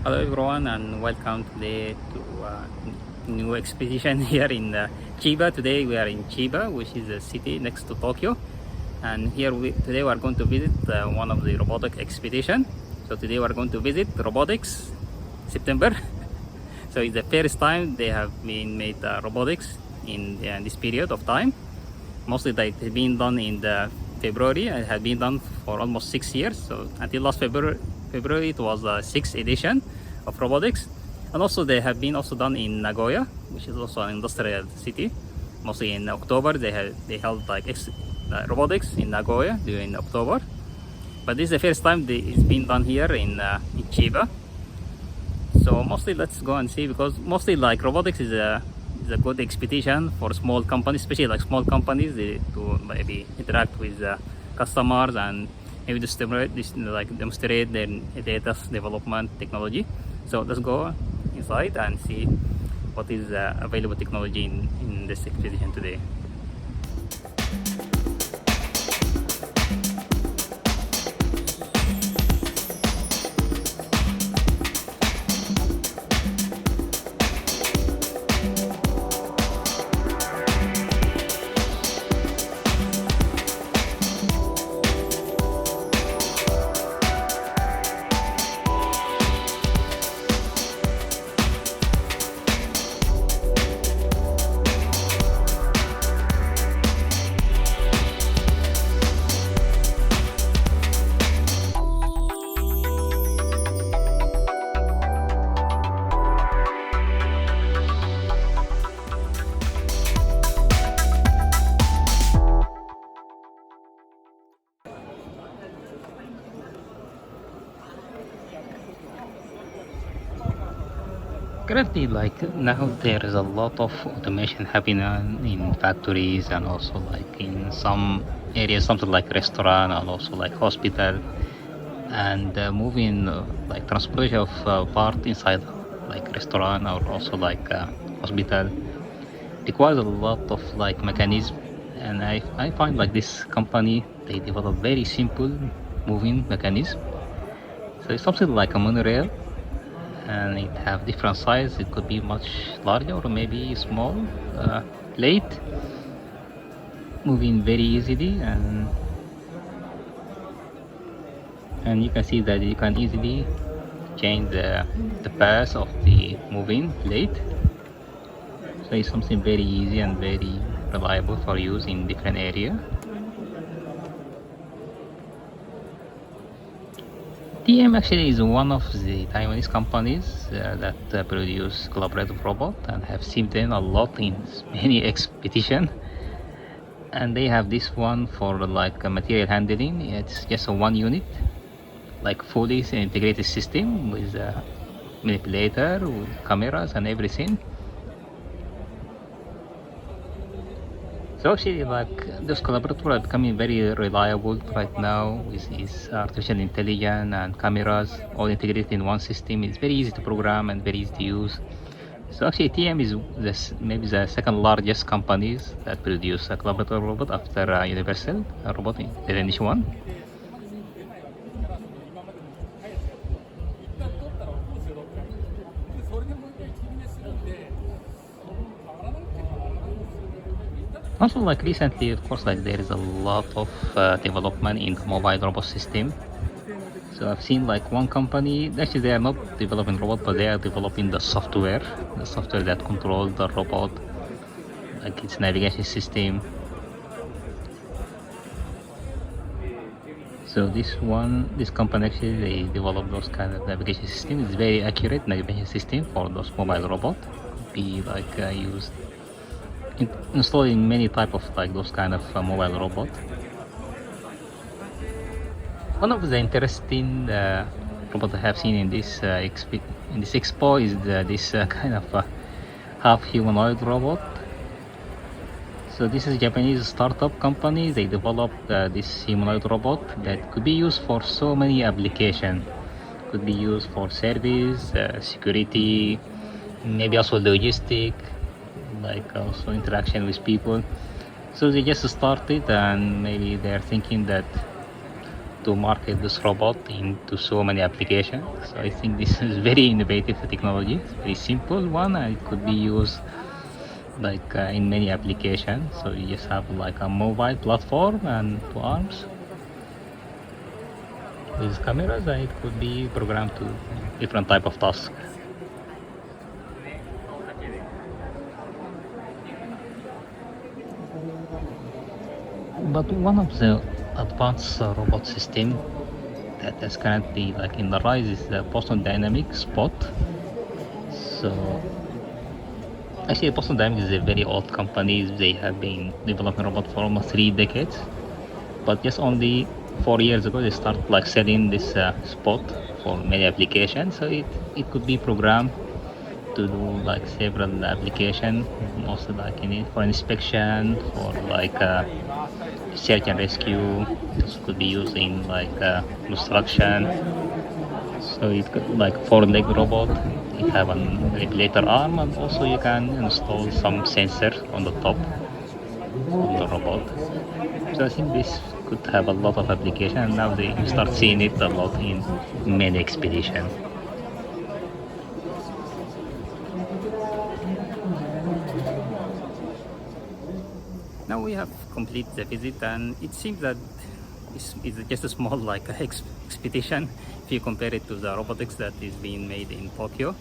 Hello everyone and welcome today to new expedition here in Chiba. Today we are in Chiba, which is a city next to Tokyo, and here today we are going to visit one of the robotic expedition. So today we are going to visit RoboDEX September. So it's the first time they have been made robotics in this period of time. Mostly they have been done in the February and had been done for almost 6 years. So until last February it was the 6th edition of RoboDEX. And also they have been also done in Nagoya, which is also an industrial city. Mostly in October they held like RoboDEX in Nagoya during October. But this is the first time it's been done here in Chiba. So mostly let's go and see, because mostly like RoboDEX is a good expedition for small companies, especially like small companies to maybe interact with customers and maybe demonstrate their data development technology. So let's go inside and see what is available technology in this expedition today. Currently, like now, there is a lot of automation happening in factories and also like in some areas, something like restaurant and also like hospital, and moving like transportation of part inside like restaurant or also like hospital requires a lot of like mechanism. And I find like this company, they develop very simple moving mechanism. So it's something like a monorail, and it have different size. It could be much larger or maybe small plate, moving very easily, and you can see that you can easily change the path of the moving plate. So it's something very easy and very reliable for use in different area. TM actually is one of the Taiwanese companies that produce collaborative robot and have seen them a lot in many expedition. And they have this one for like material handling. It's just a one unit, like fully integrated system with a manipulator, with cameras and everything. So actually, like those collaborators are becoming very reliable right now with this artificial intelligence and cameras all integrated in one system. It's very easy to program and very easy to use. So actually, TM is maybe the second largest companies that produce a collaborator robot after Universal Robot, the Danish one. Also, like recently, of course, like there is a lot of development in the mobile robot system. So I've seen like one company, actually they are not developing robot, but they are developing the software that controls the robot, like its navigation system. So this company actually, they develop those kind of navigation system. It's very accurate navigation system for those mobile robot. Be like used installed in many type of like those kind of mobile robot. One of the interesting robot I have seen in this expo is this kind of half humanoid robot. So this is a Japanese startup company. They developed this humanoid robot that could be used for so many applications. Could be used for service, security, maybe also logistic, like also interaction with people. So they just started, and maybe they're thinking that to market this robot into so many applications. So I think this is very innovative technology. It's very simple one, and it could be used like in many applications. So you just have like a mobile platform and two arms with cameras, and it could be programmed to different type of tasks. But one of the advanced robot system that is currently like in the rise is the Boston Dynamic Spot. So actually, Boston Dynamics is a very old company. They have been developing robot for almost 3 decades. But just only 4 years ago, they start like selling this spot for many applications. So it could be programmed to do like several applications, mostly like for inspection, for like search and rescue. This could be used in like construction. So it could like 4-leg robot. It have an regulator arm, and also you can install some sensor on the top of the robot. So I think this could have a lot of application, and now they start seeing it a lot in many expeditions. Now we have completed the visit, and it seems that it's just a small like expedition if you compare it to the robotics that is being made in Tokyo.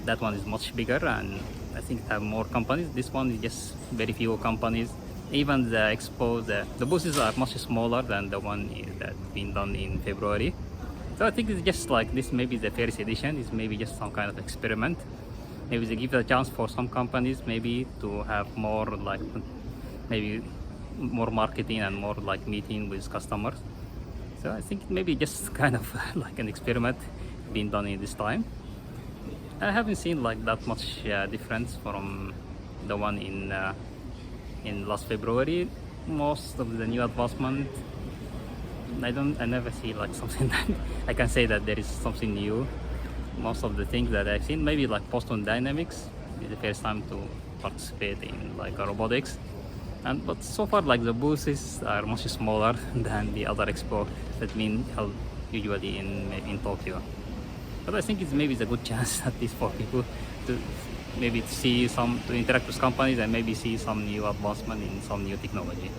That one is much bigger, and I think have more companies. This one is just very few companies. Even the Expo, the booths are much smaller than the one that been done in February. So I think it's just like this. Maybe the first edition is maybe just some kind of experiment. Maybe they give a chance for some companies maybe to have more like maybe more marketing and more like meeting with customers. So I think maybe just kind of like an experiment being done in this time. I haven't seen like that much difference from the one in last February. Most of the new advancement, I never see like something that I can say that there is something new. Most of the things that I've seen, maybe like Boston Dynamics is the first time to participate in like a robotics. But so far, like the booths are much smaller than the other expo that been held usually in Tokyo. But I think it's maybe a good chance at least for people to maybe see to interact with companies and maybe see some new advancement in some new technology.